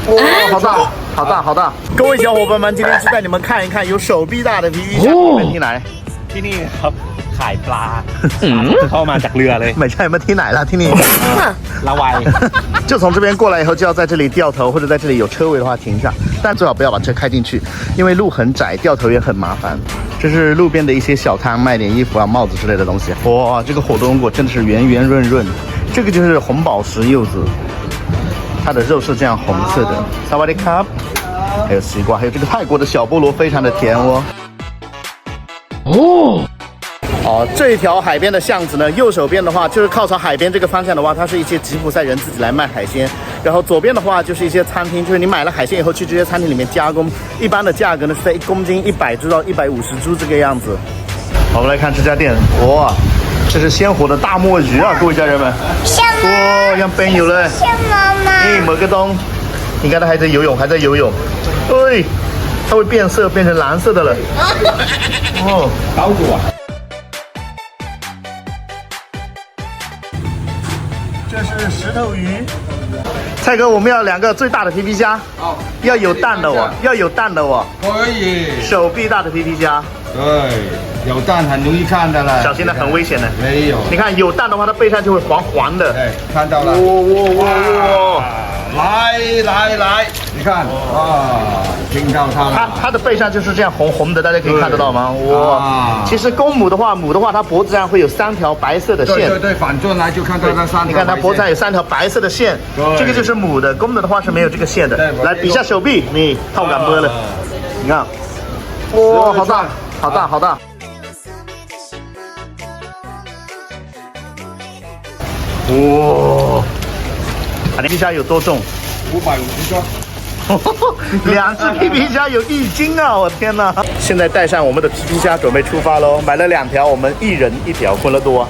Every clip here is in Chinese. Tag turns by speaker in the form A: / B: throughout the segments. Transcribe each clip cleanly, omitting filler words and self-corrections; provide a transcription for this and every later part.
A: 哇，好大，好大，好大！各位小伙伴们，今天是带你们看一看有手臂大的皮皮虾。เป็นที่ไหน
B: ที่นี่ครับขายปลาเข้ามาจากเรือเลย
A: ไม่ใช่มาที่ไหนล่ะที่นี่
B: ละไว
A: 就从这边过来以后，就要在这里掉头，或者在这里有车位的话停下，但最好不要把车开进去，因为路很窄，掉头也很麻烦。这是路边的一些小摊，卖点衣服啊、帽子之类的东西。哇，这个火龙果真的是圆圆润润，这个就是红宝石柚子，它的肉是这样红色的。萨瓦迪卡，还有西瓜，还有这个泰国的小菠萝，非常的甜哦。哦，这一条海边的巷子呢，右手边的话就是靠朝海边这个方向的话，它是一些吉普赛人自己来卖海鲜，然后左边的话就是一些餐厅，就是你买了海鲜以后去这些餐厅里面加工，一般的价格呢是在1公斤100铢到150铢这个样子。好，我们来看这家店，哇，这是鲜活的大墨鱼啊，各位家人们，哇，像奔游了，
C: 像妈妈，
A: 某个东，你看它还在游泳，还在游泳，对，它会变色，变成蓝色的了，哦，
B: 刀骨啊。
A: 这是石头鱼，蔡哥，我们要2个最大的皮皮虾，
D: 好，
A: 要有蛋的哦，要有蛋的哦，
D: 可以。
A: 手臂大的皮皮虾，
D: 对，有蛋很容易看的了，
A: 小心的，很危险的。
D: 没有，
A: 你看有蛋的话，它背上就会黄黄的。
D: 哎，看到了。
A: 哇！
D: 来，你看啊，听到它了。
A: 它的背上就是这样红红的，大家可以看得到吗？哇！其实公母的话，它脖子上会有3条白色的线。
D: 对，反转来就看到那3条。
A: 你看它脖子上有3条白色的线，这个就是母的，公的的话是没有这个线的。来比一下手臂，你套杆波了，你看，哇，好大，好大，好大。哇！皮皮虾有多重
D: 550克。
A: 2只皮皮虾有1斤啊！我天哪！现在带上我们的皮皮虾，准备出发喽。买了2条，我们1人1条，混了多。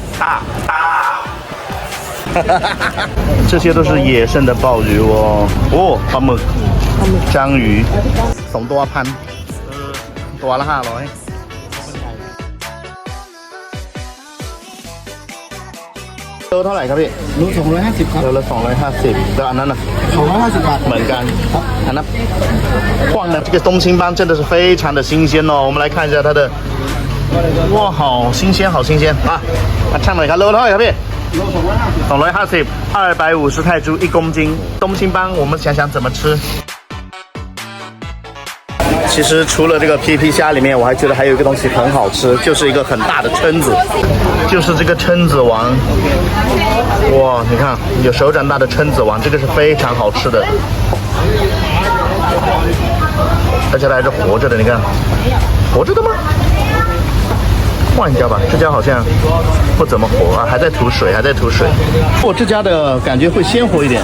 A: 这些都是野生的鲍鱼哦。哦，ปลาหมึก章鱼2ตัว1,000ตัวละ500โลเท่าไหร่ครับพี่
D: โล250ครับ
A: โลละ250แล้วอันนั้นน่ะ
D: 250บาท
A: เหมือนกันอันนั้น晃的这个冬青斑真的是非常的新鲜哦，我们来看一下它的，哇，好新鲜，好新鲜啊！ช่างหน่อยครับโลเท่าไหร่ครับพี่250 250泰铢1公斤。冬青斑我们想想怎么吃。其实除了这个皮皮虾里面，我还觉得还有一个东西很好吃，就是一个很大的蛏子，就是这个蛏子王。哇，你看有手掌大的蛏子王，这个是非常好吃的，而且它还是活着的，你看，活着的吗？换一家吧，这家好像不怎么活啊，还在吐水，还在吐水。哦，这家的感觉会鲜活一点。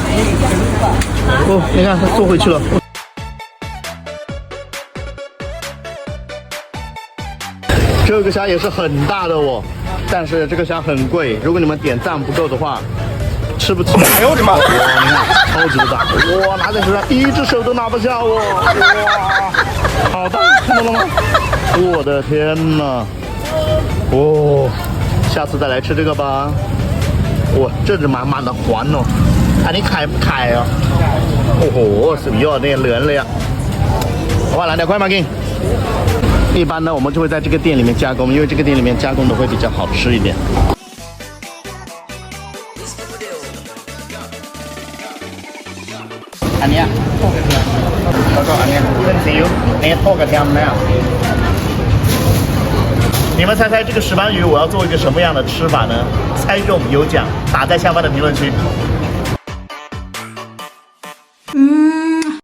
A: 哦，你看它坐回去了。这个虾也是很大的哦，但是这个虾很贵，如果你们点赞不够的话，吃不起。哎呦我的妈！哇，你看超级的大，哇，拿在手上1只手都拿不下哦，哇，好大，看到了吗？我的天哪！哦，下次再来吃这个吧。哇，这是满满的环哦，อันนี้ไข่อ่ะโอ้โหสุดยอดเนี่ยเหลือนเลยอ่ะว่าหลังเดี๋ยวค่อยมากิน。一般呢，我们就会在这个店里面加工，因为这个店里面加工的会比较好吃一点。อันเนี้ยทอดกระเทียมแล้วก็อันเนี้ยเส้นซีอิ๊วเนี่ยทอดกระเทียมนะ你们猜猜这个石斑鱼我要做一个什么样的吃法呢？猜中有奖，打在下方的评论区。